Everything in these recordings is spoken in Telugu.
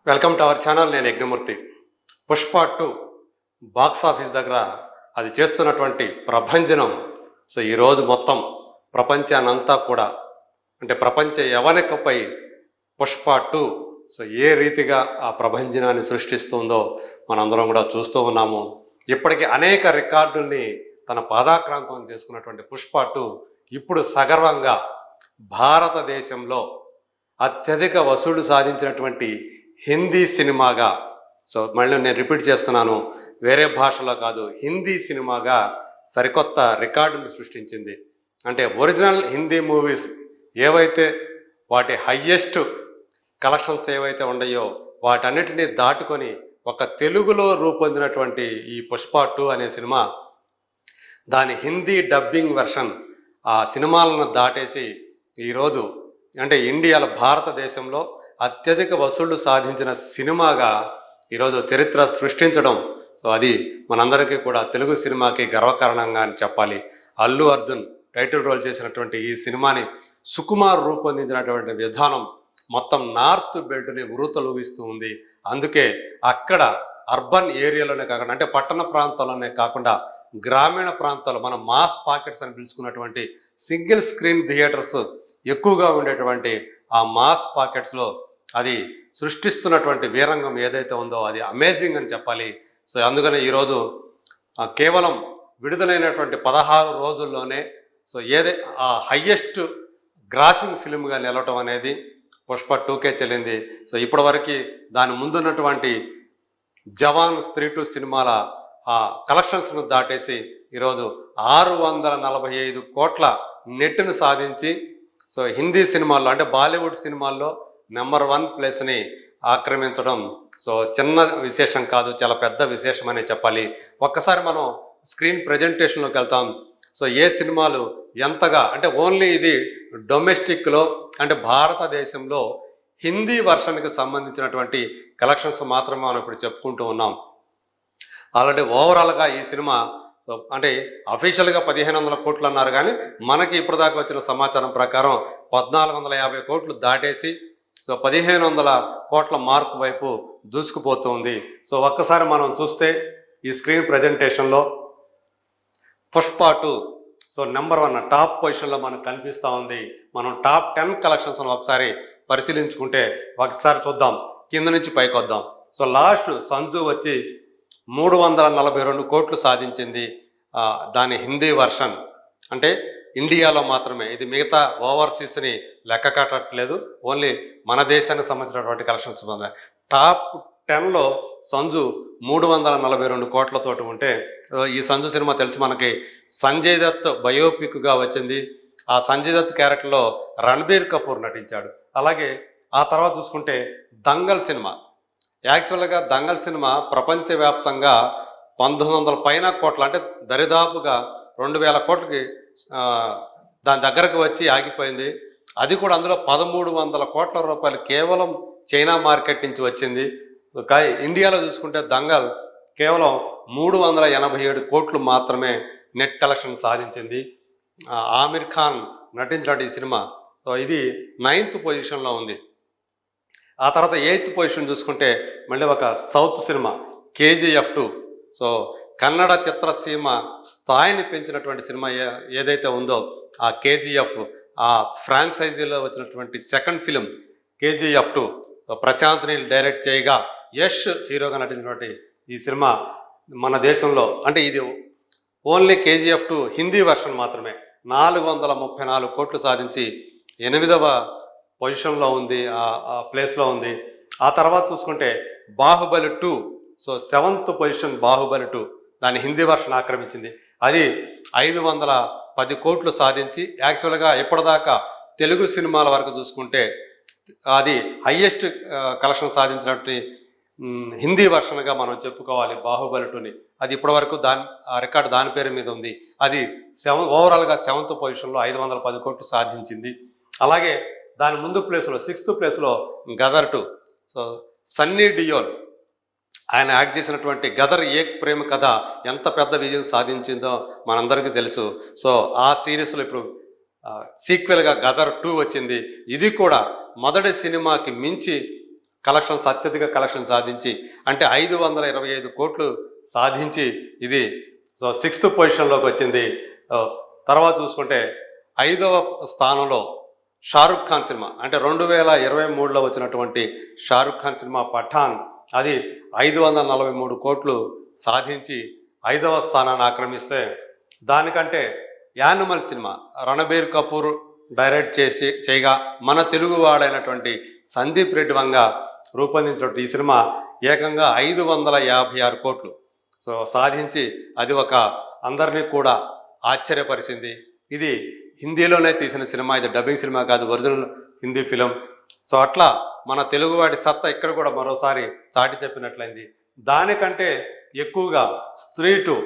Welcome to our channel. నేను యజ్ఞమూర్తి. పుష్ప 2 బాక్స్ ఆఫీస్ దగ్గర అది చేస్తున్నటువంటి ప్రభంజనం. ఈరోజు మొత్తం ప్రపంచానంతా కూడా అంటే ప్రపంచ యవనికపై పుష్ప 2 ఏ రీతిగా ఆ ప్రభంజనాన్ని సృష్టిస్తుందో మనందరం కూడా చూస్తూ ఉన్నాము. ఇప్పటికీ అనేక రికార్డుల్ని తన పాదాక్రాంతం చేసుకున్నటువంటి పుష్ప 2 ఇప్పుడు సగర్వంగా భారతదేశంలో అత్యధిక వసూళ్లు సాధించినటువంటి హిందీ సినిమాగా, మళ్ళీ నేను రిపీట్ చేస్తున్నాను, వేరే భాషలో కాదు, హిందీ సినిమాగా సరికొత్త రికార్డును సృష్టించింది. అంటే ఒరిజినల్ హిందీ మూవీస్ ఏవైతే వాటి హయ్యెస్ట్ కలెక్షన్స్ ఏవైతే ఉన్నాయో వాటన్నిటినీ దాటుకొని ఒక తెలుగులో రూపొందినటువంటి ఈ పుష్ప 2 అనే సినిమా దాని హిందీ డబ్బింగ్ వెర్షన్ ఆ సినిమాలను దాటేసి ఈరోజు అంటే ఇండియాలో భారతదేశంలో అత్యధిక వసూళ్లు సాధించిన సినిమాగా ఈరోజు చరిత్ర సృష్టించడం, అది మనందరికీ కూడా తెలుగు సినిమాకి గర్వకారణంగా అని చెప్పాలి. అల్లు అర్జున్ టైటిల్ రోల్ చేసినటువంటి ఈ సినిమాని సుకుమార్ రూపొందించినటువంటి విధానం మొత్తం నార్త్ బెల్ట్ని ఉరుతలూగిస్తూ ఉంది. అందుకే అక్కడ అర్బన్ ఏరియాలోనే కాకుండా అంటే పట్టణ ప్రాంతాల్లోనే కాకుండా గ్రామీణ ప్రాంతాల్లో మన మాస్ పాకెట్స్ అని పిలుచుకున్నటువంటి సింగిల్ స్క్రీన్ థియేటర్స్ ఎక్కువగా ఉండేటువంటి ఆ మాస్ పాకెట్స్లో అది సృష్టిస్తున్నటువంటి వీరంగం ఏదైతే ఉందో అది అమేజింగ్ అని చెప్పాలి. అందుకని ఈరోజు కేవలం విడుదలైనటువంటి 16 రోజుల్లోనే ఆ హయ్యెస్ట్ గ్రాసింగ్ ఫిల్మ్గా నిలవటం అనేది పుష్ప 2కే చెల్లింది. ఇప్పటి వరకు దాని ముందున్నటువంటి జవాన్, స్త్రీ 2 సినిమాల ఆ కలెక్షన్స్ను దాటేసి ఈరోజు 645 కోట్ల నెట్ను సాధించి హిందీ సినిమాల్లో అంటే బాలీవుడ్ సినిమాల్లో నెంబర్ 1 ప్లేస్ని ఆక్రమించడం చిన్న విశేషం కాదు, చాలా పెద్ద విశేషం అనే చెప్పాలి. ఒక్కసారి మనం స్క్రీన్ ప్రజెంటేషన్లోకి వెళ్తాం. ఏ సినిమాలు ఎంతగా అంటే ఓన్లీ ఇది డొమెస్టిక్లో అంటే భారతదేశంలో హిందీ వర్షన్కి సంబంధించినటువంటి కలెక్షన్స్ మాత్రమే మనం ఇప్పుడు చెప్పుకుంటూ ఉన్నాం. ఆల్రెడీ ఓవరాల్గా ఈ సినిమా అంటే అఫీషియల్గా 1500 కోట్లు అన్నారు, కానీ మనకి ఇప్పటిదాకా వచ్చిన సమాచారం ప్రకారం 1450 కోట్లు దాటేసి 1500 కోట్ల మార్క్ వైపు దూసుకుపోతుంది. ఒక్కసారి మనం చూస్తే ఈ స్క్రీన్ ప్రజెంటేషన్లో పుష్ప 2 నెంబర్ 1 టాప్ పొజిషన్లో మనకు కనిపిస్తూ ఉంది. మనం టాప్ 10 కలెక్షన్స్ ఒకసారి పరిశీలించుకుంటే ఒకసారి చూద్దాం, కింద నుంచి పైకి వద్దాం. లాస్ట్ సంజు వచ్చి 342 కోట్లు సాధించింది. దాని హిందీ వర్షన్ అంటే ఇండియాలో మాత్రమే, ఇది మిగతా ఓవర్సీస్ని లెక్క కట్టట్లేదు, ఓన్లీ మన దేశానికి సంబంధించినటువంటి కలెక్షన్స్. టాప్ 10లో సంజు 342 కోట్లతోటి ఉంటే ఈ సంజు సినిమా తెలిసి మనకి సంజయ్ దత్ బయోపిక్గా వచ్చింది. ఆ సంజయ్ దత్ క్యారెక్టర్లో రణబీర్ కపూర్ నటించాడు. అలాగే ఆ తర్వాత చూసుకుంటే దంగల్ సినిమా, యాక్చువల్గా దంగల్ సినిమా ప్రపంచవ్యాప్తంగా 1900 పైన కోట్ల అంటే దరిదాపుగా 2000 కోట్లకి దాని దగ్గరకు వచ్చి ఆగిపోయింది. అది కూడా అందులో 1300 కోట్ల రూపాయలు కేవలం చైనా మార్కెట్ నుంచి వచ్చింది. ఇండియాలో చూసుకుంటే దంగల్ కేవలం 387 కోట్లు మాత్రమే నెట్ కలెక్షన్ సాధించింది. ఆమిర్ ఖాన్ నటించిన ఈ సినిమా ఇది 9th పొజిషన్లో ఉంది. ఆ తర్వాత 8th పొజిషన్ చూసుకుంటే మళ్ళీ ఒక సౌత్ సినిమా KGF 2. కన్నడ చిత్రసీమ స్థాయిని పెంచినటువంటి సినిమా ఏదైతే ఉందో ఆ KGF, ఆ ఫ్రాంచైజీలో వచ్చినటువంటి second film KGF 2 Prashanth Neel direct చేయగా యష్ హీరోగా నటించినటువంటి ఈ సినిమా మన దేశంలో అంటే ఇది ఓన్లీ KGF 2 హిందీ వర్షన్ మాత్రమే 434 కోట్లు సాధించి 8వ పొజిషన్లో ఉంది, ఆ ప్లేస్లో ఉంది. ఆ తర్వాత చూసుకుంటే బాహుబలి 2, 7th పొజిషన్ బాహుబలి 2 దాని హిందీ వర్షన్ ఆక్రమించింది. అది 510 కోట్లు సాధించి యాక్చువల్గా ఇప్పటిదాకా తెలుగు సినిమాల వరకు చూసుకుంటే అది హయ్యెస్ట్ కలెక్షన్ సాధించినటువంటి హిందీ వర్షన్గా మనం చెప్పుకోవాలి బాహుబలి 2ని. అది ఇప్పటివరకు ఆ రికార్డు దాని పేరు మీద ఉంది. అది ఓవరాల్గా 7th పొజిషన్లో 510 కోట్లు సాధించింది. అలాగే దాని ముందు ప్లేస్లో 6th ప్లేస్లో గదర్ 2. సన్నీ డియోల్ ఆయన యాక్ట్ చేసినటువంటి గదర్ ఏక్ ప్రేమ కథ ఎంత పెద్ద విజయం సాధించిందో మనందరికీ తెలుసు. ఆ సిరీస్లో ఇప్పుడు సీక్వెల్గా గదర్ 2 వచ్చింది. ఇది కూడా మొదటి సినిమాకి మించి కలెక్షన్స్ అత్యధిక కలెక్షన్ సాధించి అంటే 525 కోట్లు సాధించి ఇది సో 6th పొజిషన్లోకి వచ్చింది. తర్వాత చూసుకుంటే 5వ స్థానంలో షారుఖ్ ఖాన్ సినిమా అంటే 2023లో వచ్చినటువంటి షారుఖ్ ఖాన్ సినిమా పఠాన్ అది 543 కోట్లు సాధించి 5వ స్థానాన్ని ఆక్రమిస్తే, దానికంటే animal cinema Ranbir Kapoor direct చేయగా మన తెలుగు వాడైనటువంటి సందీప్ రెడ్డి వంగ రూపొందించినటువంటి ఈ సినిమా ఏకంగా 556 కోట్లు సో సాధించి అది ఒక అందరినీ కూడా ఆశ్చర్యపరిచింది. ఇది హిందీలోనే తీసిన సినిమా, ఇది డబ్బింగ్ సినిమా కాదు, ఒరిజినల్ హిందీ ఫిలిం. సో అట్లా మన తెలుగువాడి సత్తా ఇక్కడ కూడా మరోసారి చాటి చెప్పినట్లయింది. దానికంటే ఎక్కువగా స్త్రీ 2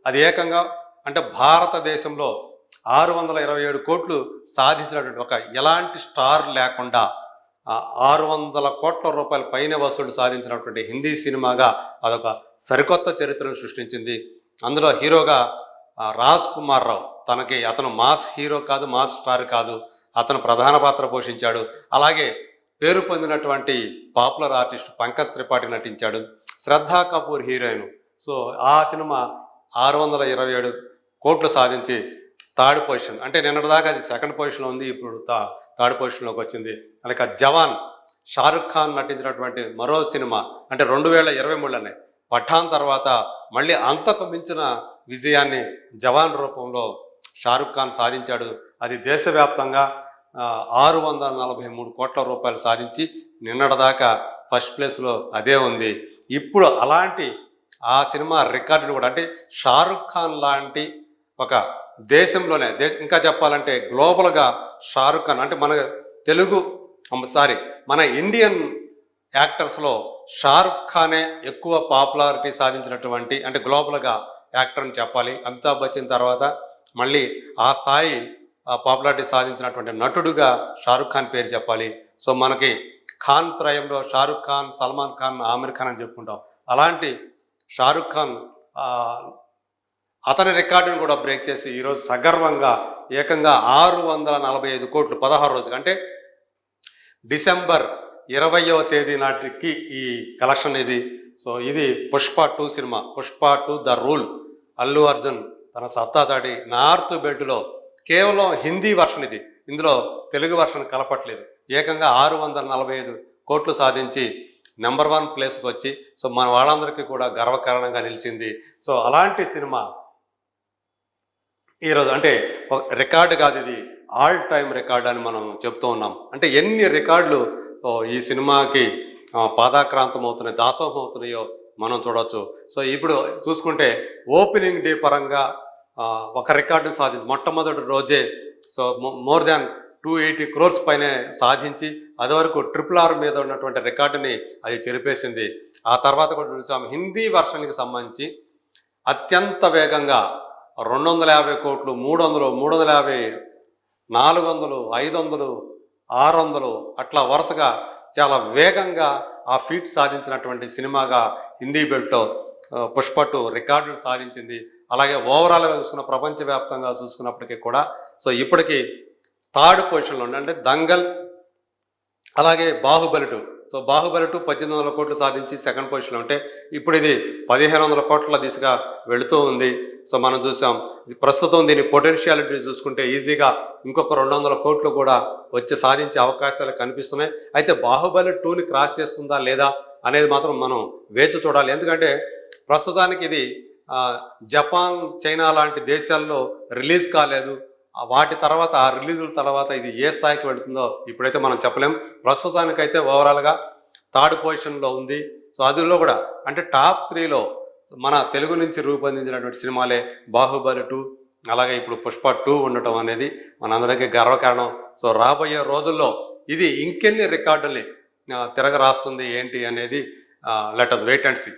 అది ఏకంగా అంటే భారతదేశంలో 627 కోట్లు సాధించినటువంటి ఒక ఎలాంటి స్టార్ లేకుండా 600 కోట్ల రూపాయల పైన వసూలు సాధించినటువంటి హిందీ సినిమాగా అదొక సరికొత్త చరిత్రను సృష్టించింది. అందులో హీరోగా రాజ్ కుమార్ రావు, అతను మాస్ హీరో కాదు, మాస్ స్టార్ కాదు, అతను ప్రధాన పాత్ర పోషించాడు. అలాగే పేరు పొందినటువంటి పాపులర్ ఆర్టిస్ట్ పంకజ్ త్రిపాఠి నటించాడు. శ్రద్ధా కపూర్ హీరోయిన్. సో ఆ సినిమా 627 కోట్లు సాధించి థర్డ్ పొజిషన్, అంటే నిన్నటిదాకా అది సెకండ్ పొజిషన్లో ఉంది, ఇప్పుడు థర్డ్ పొజిషన్లోకి వచ్చింది. అలాగే జవాన్ షారుఖ్ ఖాన్ నటించినటువంటి మరో సినిమా అంటే 2023లోనే పఠాన్ తర్వాత మళ్ళీ అంతకు మించిన విజయాన్ని జవాన్ రూపంలో షారుఖ్ ఖాన్ సాధించాడు. అది దేశవ్యాప్తంగా 643 కోట్ల రూపాయలు సాధించి నిన్నటిదాకా ఫస్ట్ ప్లేస్లో అదే ఉంది. ఇప్పుడు అలాంటి ఆ సినిమా రికార్డును కూడా అంటే షారుఖ్ ఖాన్ లాంటి ఒక దేశంలోనే ఇంకా చెప్పాలంటే గ్లోబల్గా షారుఖ్ ఖాన్ అంటే మన ఇండియన్ యాక్టర్స్లో షారుఖ్ ఖానే ఎక్కువ పాపులారిటీ సాధించినటువంటి అంటే గ్లోబల్గా యాక్టర్ అని చెప్పాలి. అమితాబ్ బచ్చన్ తర్వాత మళ్ళీ ఆ స్థాయి పాపులారిటీ సాధించినటువంటి నటుడుగా షారుఖ్ ఖాన్ పేరు చెప్పాలి. సో మనకి ఖాన్ త్రయంలో షారుఖ్ ఖాన్, సల్మాన్ ఖాన్, ఆమిర్ ఖాన్ అని చెప్పుకుంటాం. అలాంటి షారుఖ్ ఖాన్ అతని రికార్డును కూడా బ్రేక్ చేసి ఈరోజు సగర్వంగా ఏకంగా 645 కోట్లు 16 రోజులు అంటే డిసెంబర్ 20వ తేదీ నాటికి ఈ కలెక్షన్ ఇది. సో ఇది Pushpa 2 cinema, Pushpa 2 the rule. Allu Arjun తన సత్తా చాటి నార్త్ బెల్ట్లో కేవలం హిందీ వర్షన్ ఇది, ఇందులో తెలుగు వర్షన్ కలపట్లేదు, ఏకంగా 645 కోట్లు సాధించి నెంబర్ 1 ప్లేస్కి వచ్చి సో మన వాళ్ళందరికీ కూడా గర్వకారణంగా నిలిచింది. సో అలాంటి సినిమా ఈరోజు అంటే ఒక రికార్డు కాదు, ఇది ఆల్ టైమ్ రికార్డు అని మనం చెప్తూ ఉన్నాం. అంటే ఎన్ని రికార్డులు ఈ సినిమాకి పాదాక్రాంతం అవుతున్నాయి, దాసోహం అవుతున్నాయో మనం చూడవచ్చు. సో ఇప్పుడు చూసుకుంటే ఓపెనింగ్ డే పరంగా ఒక రికార్డుని సాధించి మొట్టమొదటి రోజే సో మోర్ దాన్ 280 crores పైనే సాధించి అది వరకు RRR మీద ఉన్నటువంటి రికార్డుని అది చెరిపేసింది. ఆ తర్వాత కూడా చూసాం హిందీ వర్షన్కి సంబంధించి అత్యంత వేగంగా 250 కోట్లు, 300, 350, 400, 500, 600 అట్లా వరుసగా చాలా వేగంగా ఆ ఫీట్ సాధించినటువంటి సినిమాగా హిందీ బెల్ట్లో పుష్ప 2 రికార్డులు సాధించింది. అలాగే ఓవరాల్గా ప్రపంచవ్యాప్తంగా చూసుకున్నప్పటికీ కూడా సో ఇప్పటికీ థర్డ్ పొజిషన్లో ఉంది. అంటే దంగల్ అలాగే బాహుబలి 2. సో బాహుబలి 2 1800 కోట్లు సాధించి సెకండ్ పొజిషన్లో ఉంటే ఇప్పుడు ఇది 1500 కోట్ల దిశగా వెళుతూ ఉంది. సో మనం చూసాం ప్రస్తుతం దీని పొటెన్షియాలిటీ చూసుకుంటే ఈజీగా ఇంకొక 200 కోట్లు కూడా వచ్చి సాధించే అవకాశాలు కనిపిస్తున్నాయి. అయితే బాహుబలి 2ని క్రాస్ చేస్తుందా లేదా అనేది మాత్రం మనం వేచి చూడాలి. ఎందుకంటే ప్రస్తుతానికి ఇది జపాన్, చైనా లాంటి దేశాల్లో రిలీజ్ కాలేదు. వాటి తర్వాత ఆ రిలీజుల తర్వాత ఇది ఏ స్థాయికి వెళుతుందో ఇప్పుడైతే మనం చెప్పలేం. ప్రస్తుతానికైతే ఓవరాల్గా థర్డ్ పొజిషన్లో ఉంది. సో అందులో కూడా అంటే టాప్ 3లో మన తెలుగు నుంచి రూపొందించినటువంటి సినిమాలే బాహుబలి 2 అలాగే ఇప్పుడు పుష్ప 2 ఉండటం అనేది మనందరికీ గర్వకారణం. సో రాబోయే రోజుల్లో ఇది ఇంకెన్ని రికార్డుల్ని తిరగరాస్తుంది ఏంటి అనేది let us wait and see.